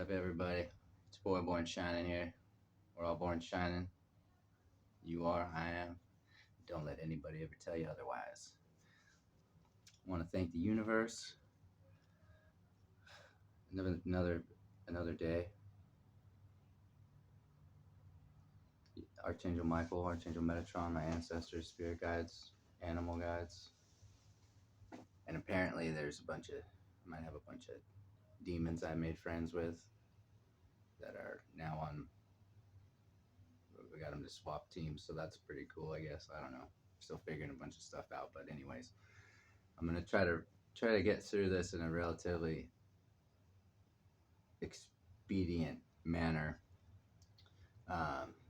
Up, everybody? It's boy Born Shining here. We're all born shining. You are, I am. Don't let anybody ever tell you otherwise. I want to thank the universe. Another day. Archangel Michael, Archangel Metatron, my ancestors, spirit guides, animal guides, and apparently I might have a bunch of demons I made friends with that are now on. We got them to swap teams, so that's pretty cool, I guess. I don't know. Still figuring a bunch of stuff out, but anyways, I'm gonna try to get through this in a relatively expedient manner.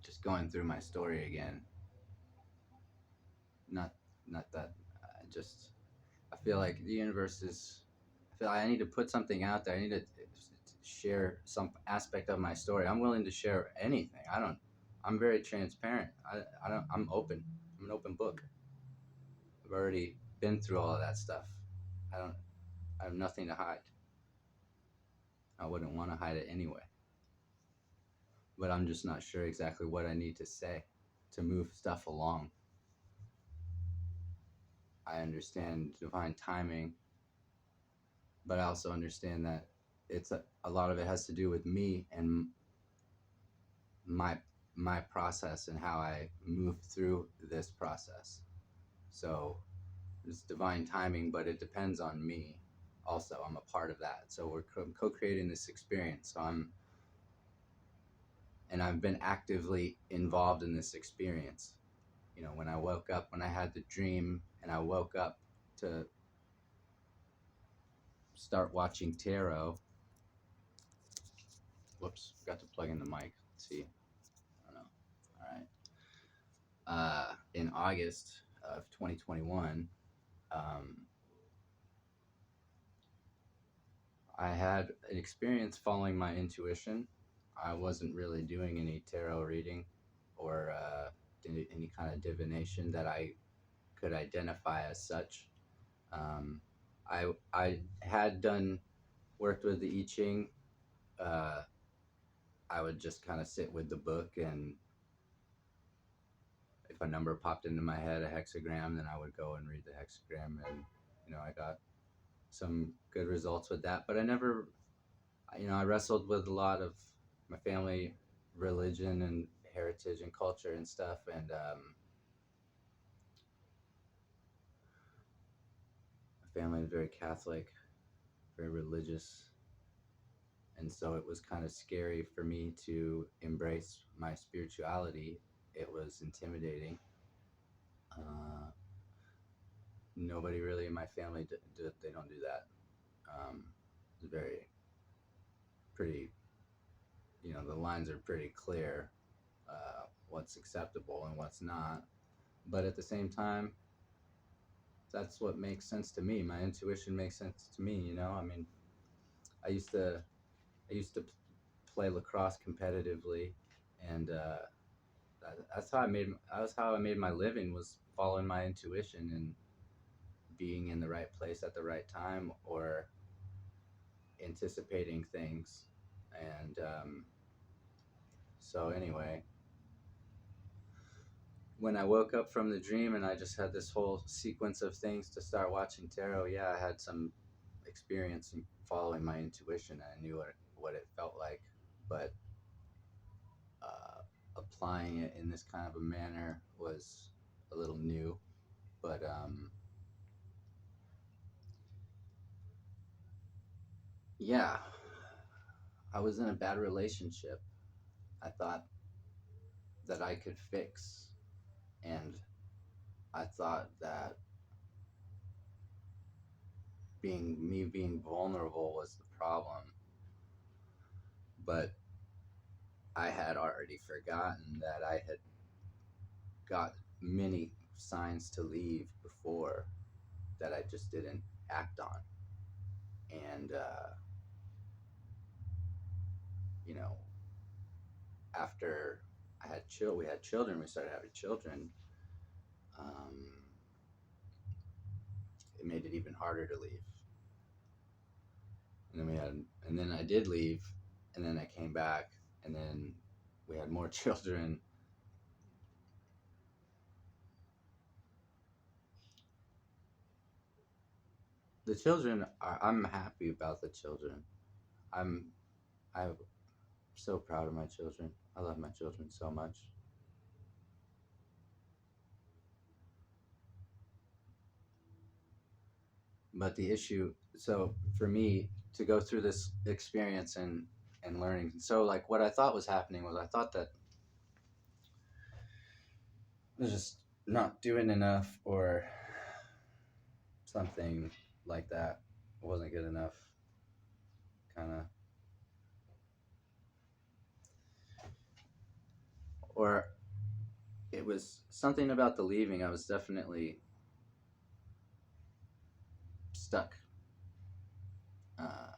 Just going through my story again. Not not that. I feel like the universe is. I feel like I need to put something out there. I need to share some aspect of my story. I'm willing to share anything. I don't. I'm very transparent. I don't. I'm open. I'm an open book. I've already been through all of that stuff. I don't. I have nothing to hide. I wouldn't want to hide it anyway. But I'm just not sure exactly what I need to say to move stuff along. I understand divine timing, but I also understand that it's a lot of it has to do with me and my my process and how I move through this process. So it's divine timing, but it depends on me. Also, I'm a part of that. So we're co-creating this experience. I've been actively involved in this experience. When I woke up, when I had the dream and I woke up to start watching tarot. Whoops, forgot to plug in the mic. Let's see. I don't know. All right. In August of 2021, I had an experience following my intuition. I wasn't really doing any tarot reading or any kind of divination that I could identify as such. I had worked with the I Ching. Uh, I would just kind of sit with the book, and if a number popped into my head, a hexagram, then I would go and read the hexagram, and I got some good results with that. But I never, I wrestled with a lot of my family religion and heritage and culture and stuff, and my family is very Catholic, very religious, and so it was kind of scary for me to embrace my spirituality. It was intimidating. Nobody really in my family they don't do that. It's very pretty. The lines are pretty clear. What's acceptable and what's not. But at the same time, that's what makes sense to me. My intuition makes sense to me. I mean, I used to play lacrosse competitively, and that's how I made my living, was following my intuition and being in the right place at the right time, or anticipating things. And so anyway, when I woke up from the dream and I just had this whole sequence of things to start watching tarot, yeah, I had some experience in following my intuition. I knew what it felt like, but applying it in this kind of a manner was a little new. But yeah, I was in a bad relationship. I thought that I could fix, and I thought that being vulnerable was the problem. But I had already forgotten that I had got many signs to leave before that I just didn't act on. And you know, after we had children, we started having children. Um, it made it even harder to leave. And then I did leave, and then I came back, and then we had more children. The children are. I'm happy about the children. I'm. I'm so proud of my children. I love my children so much. But the issue, so for me to go through this experience and learning, so like what I thought was happening was I thought that I was just not doing enough or something like that. It wasn't good enough, kind of, or it was something about the leaving. I was definitely stuck, uh,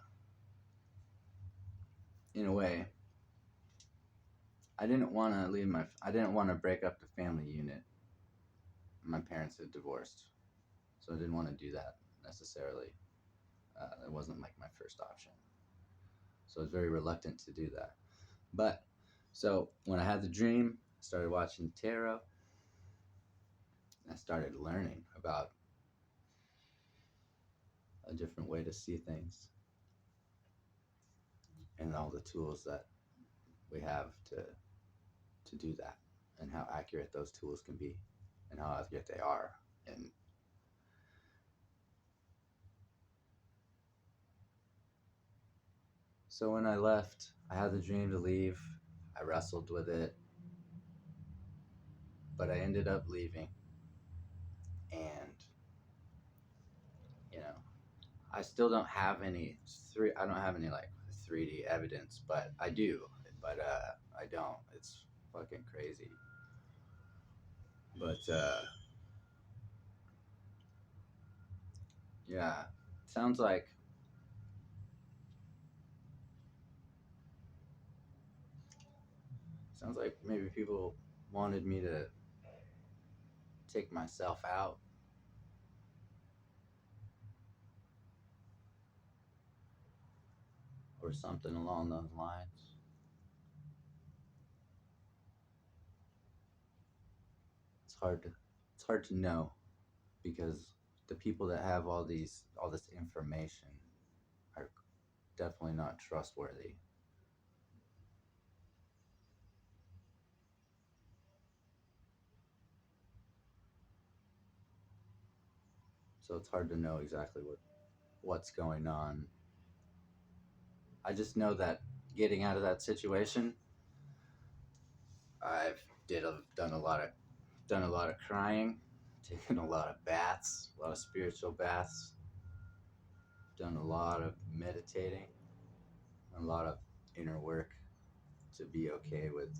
in a way. I didn't want to leave my. I didn't want to break up the family unit. My parents had divorced, so I didn't want to do that necessarily. It wasn't like my first option, so I was very reluctant to do that. But so when I had the dream, I started watching tarot. I started learning about a different way to see things and all the tools that we have to do that, and how accurate those tools can be and how accurate they are. And so when I left, I had the dream to leave. I wrestled with it, but I ended up leaving. And you know, I still don't have any three. I don't have any like 3D evidence, but I do. But I don't. It's fucking crazy. But yeah, sounds like maybe people wanted me to take myself out or something along those lines. It's hard to know because the people that have all this information are definitely not trustworthy. So it's hard to know exactly what's going on. I just know that getting out of that situation, I've done a lot of crying, taken a lot of baths, a lot of spiritual baths, done a lot of meditating, a lot of inner work to be okay with,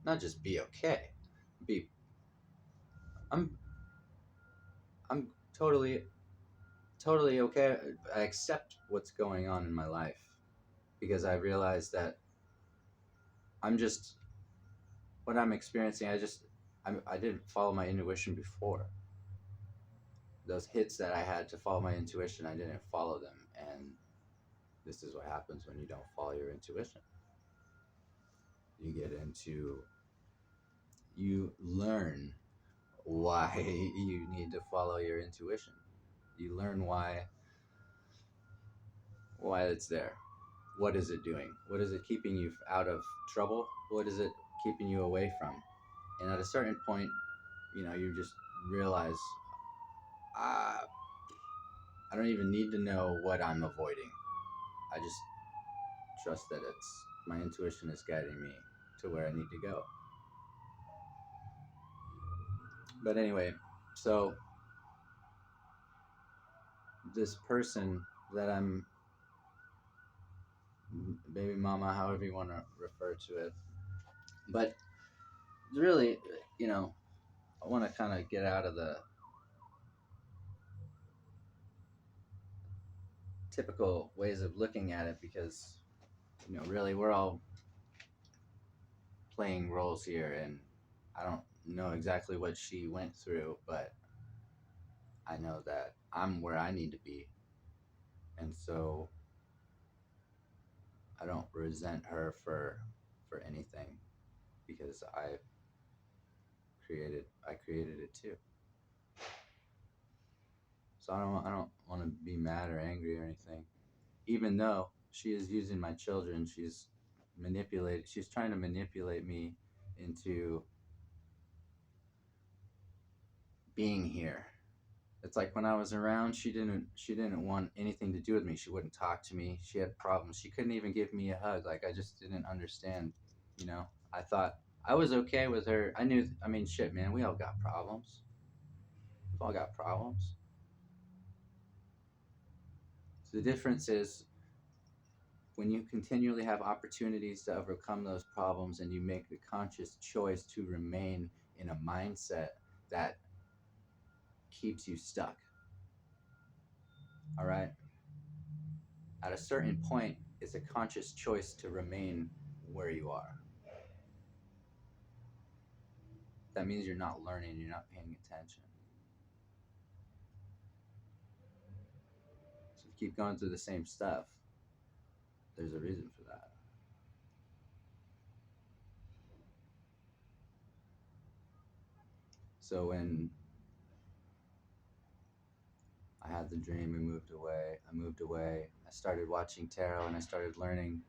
not just be okay, be I'm I'm totally okay. I accept what's going on in my life because I realize that I'm just what I'm experiencing. I didn't follow my intuition before. Those hits that I had to follow my intuition, I didn't follow them, and this is what happens when you don't follow your intuition. You get into you learn why you need to follow your intuition. You learn why it's there. What is it doing? What is it keeping you out of trouble? What is it keeping you away from? And at a certain point, you just realize, uh, I don't even need to know what I'm avoiding. I just trust that it's my intuition is guiding me to where I need to go. But anyway, so this person that I'm baby mama, however you want to refer to it, but really, I want to kind of get out of the typical ways of looking at it because really we're all playing roles here, and I don't know exactly what she went through, but I know that I'm where I need to be. And so I don't resent her for anything because I created it too. So I don't want to be mad or angry or anything. Even though she is using my children, she's trying to manipulate me into being here. It's like when I was around, she didn't want anything to do with me. She wouldn't talk to me. She had problems. She couldn't even give me a hug. Like I just didn't understand, you know. I thought I was okay with her. I mean, shit, man, we all got problems. We've all got problems. So the difference is when you continually have opportunities to overcome those problems and you make the conscious choice to remain in a mindset that keeps you stuck. All right. At a certain point, it's a conscious choice to remain where you are. That means you're not learning, you're not paying attention. So if you keep going through the same stuff, there's a reason for that. So when I had the dream, we moved away. I moved away. I started watching tarot and I started learning.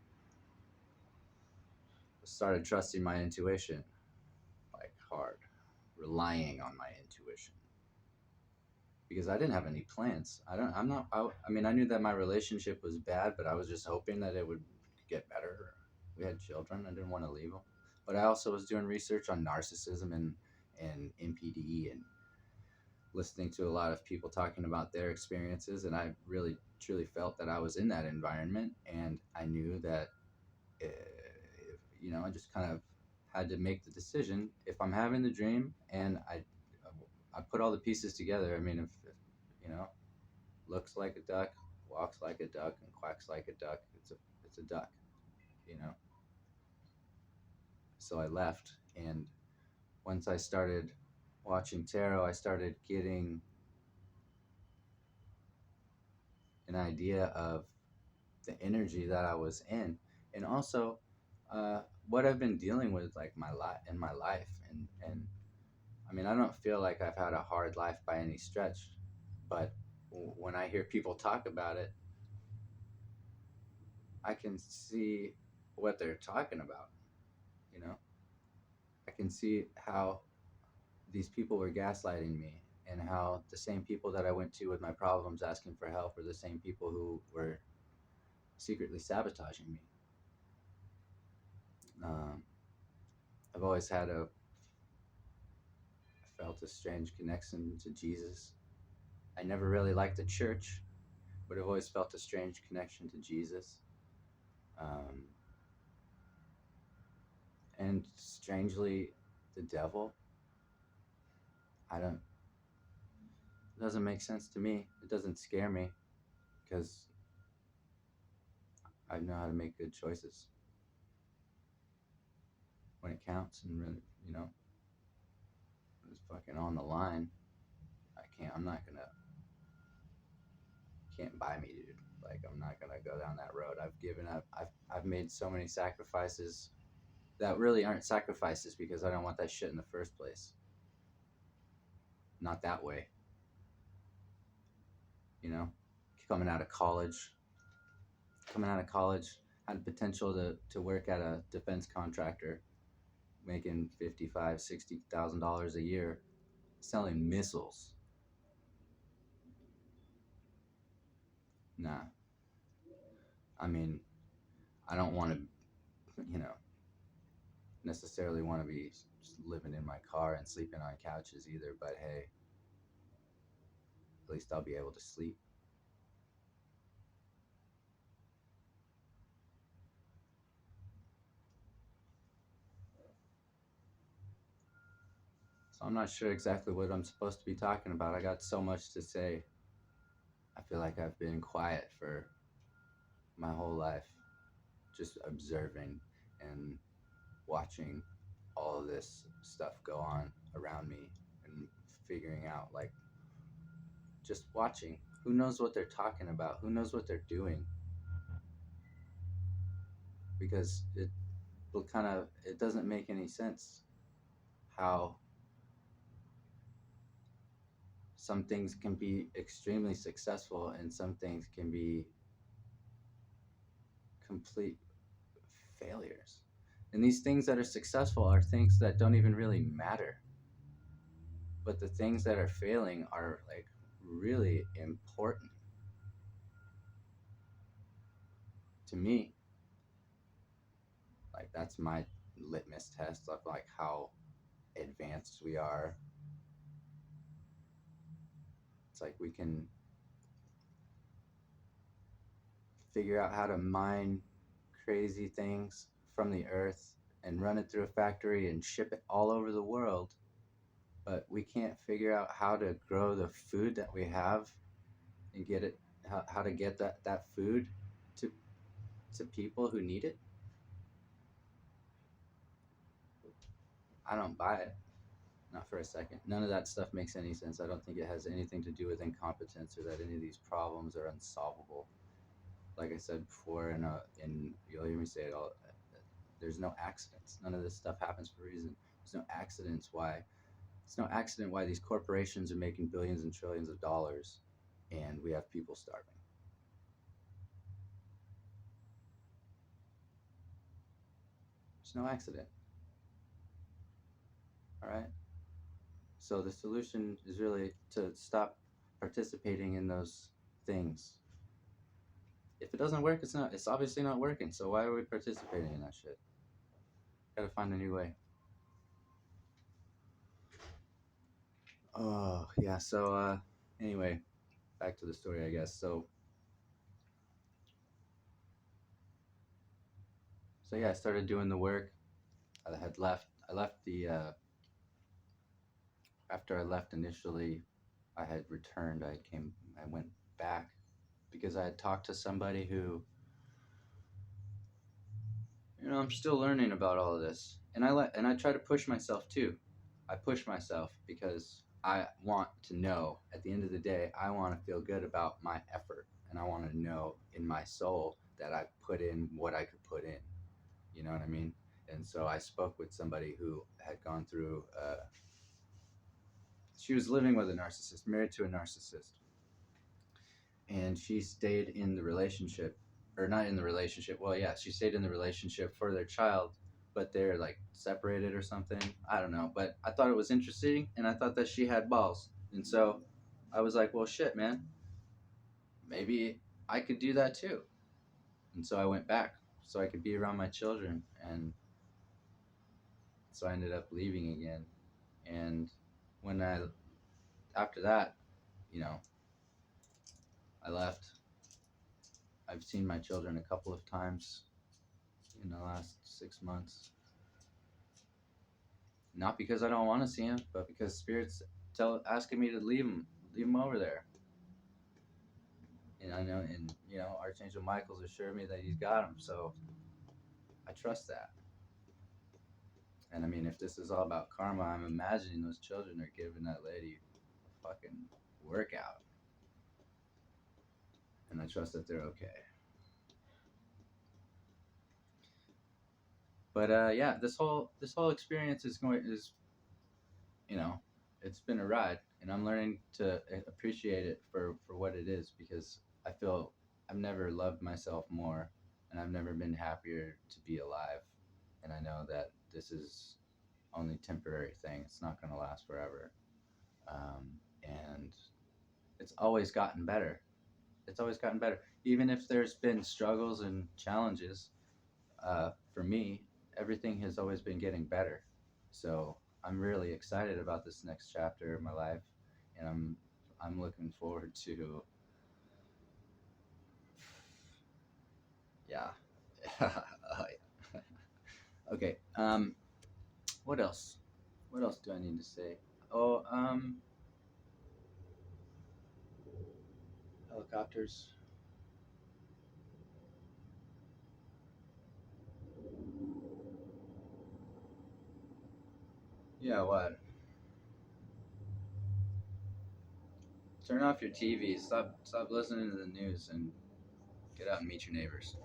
I started trusting my intuition, like hard, relying on my intuition. Because I didn't have any plans. I don't. I'm not. I mean, I knew that my relationship was bad, but I was just hoping that it would get better. We had children. I didn't want to leave them, but I also was doing research on narcissism and NPD and listening to a lot of people talking about their experiences, and I really truly felt that I was in that environment, and I knew that, I just kind of had to make the decision if I'm having the dream, and I put all the pieces together. I mean, if you know, looks like a duck, walks like a duck, and quacks like a duck, it's a duck, you know. So I left, and once I started watching tarot, I started getting an idea of the energy that I was in, and also what I've been dealing with, like my life, and I mean, I don't feel like I've had a hard life by any stretch, but when I hear people talk about it, I can see what they're talking about. You know, I can see how these people were gaslighting me, and how the same people that I went to with my problems asking for help are the same people who were secretly sabotaging me. Um, I've always felt a strange connection to Jesus. I never really liked the church, but I've always felt a strange connection to Jesus. Um, and strangely, the devil. I don't. It doesn't make sense to me. It doesn't scare me because I know how to make good choices when it counts, and really, it's fucking on the line. I can't. I'm not gonna. Can't buy me, dude. Like I'm not gonna go down that road. I've given up. I've made so many sacrifices that really aren't sacrifices because I don't want that shit in the first place. Not that way. You know, coming out of college, had the potential to work at a defense contractor, making $55,000-$60,000 a year, selling missiles. Nah, I mean, I don't want to, you know, necessarily want to be just living in my car and sleeping on couches either. But hey, at least I'll be able to sleep. So I'm not sure exactly what I'm supposed to be talking about. I got so much to say. I feel like I've been quiet for my whole life, just observing and watching all of this stuff go on around me and figuring out, like, just watching. Who knows what they're talking about? Who knows what they're doing? because it doesn't make any sense how some things can be extremely successful and some things can be complete failures. And these things that are successful are things that don't even really matter. But the things that are failing are like really important to me. Like that's my litmus test of like how advanced we are. It's like we can figure out how to mine crazy things from the earth and run it through a factory and ship it all over the world, but we can't figure out how to grow the food that we have and get it how to get that food to to people who need it. I don't buy it. Not for a second. None of that stuff makes any sense. I don't think it has anything to do with incompetence or that any of these problems are unsolvable. Like I said before, in you'll hear me say it all. There's no accidents. None of this stuff happens for a reason. There's no accidents why. It's no accident why these corporations are making billions and trillions of dollars, and we have people starving. There's no accident. All right. So the solution is really to stop participating in those things. If it doesn't work, it's not. It's obviously not working. So why are we participating in that shit? Gotta find a new way. Oh yeah. So anyway, back to the story, I guess. So yeah, I started doing the work. I had left. I left the after I left initially. I had returned. I came. I went back because I had talked to somebody who, I'm still learning about all of this, and I try to push myself too. I push myself because I want to know at the end of the day, I want to feel good about my effort, and I want to know in my soul that I put in what I could put in. You know what I mean? And so I spoke with somebody who had gone through. She was living with a narcissist, married to a narcissist, and she stayed in the relationship, or not in the relationship. Well, yeah, she stayed in the relationship for their child, but they're like separated or something. I don't know, but I thought it was interesting, and I thought that she had balls, and so I was like, well, shit, man, maybe I could do that too. And so I went back so I could be around my children, and so I ended up leaving again. And when I after that, you know, I left. I've seen my children a couple of times in the last 6 months. Not because I don't want to see him, but because spirits asking me to leave him over there. And I know, and Archangel Michael's assured me that he's got him, so I trust that. And I mean, if this is all about karma, I'm imagining those children are giving that lady a fucking workout, and I trust that they're okay. But yeah, this whole experience is you know, it's been a ride, and I'm learning to appreciate it for what it is because I feel I've never loved myself more, and I've never been happier to be alive, and I know that this is only temporary thing. It's not going to last forever, and it's always gotten better. It's always gotten better, even if there's been struggles and challenges. For me, everything has always been getting better. So I'm really excited about this next chapter of my life, and I'm looking forward to yeah. Okay. What else? What else do I need to say? Oh, helicopters. Yeah, what? Turn off your TV. Stop listening to the news and get out and meet your neighbors.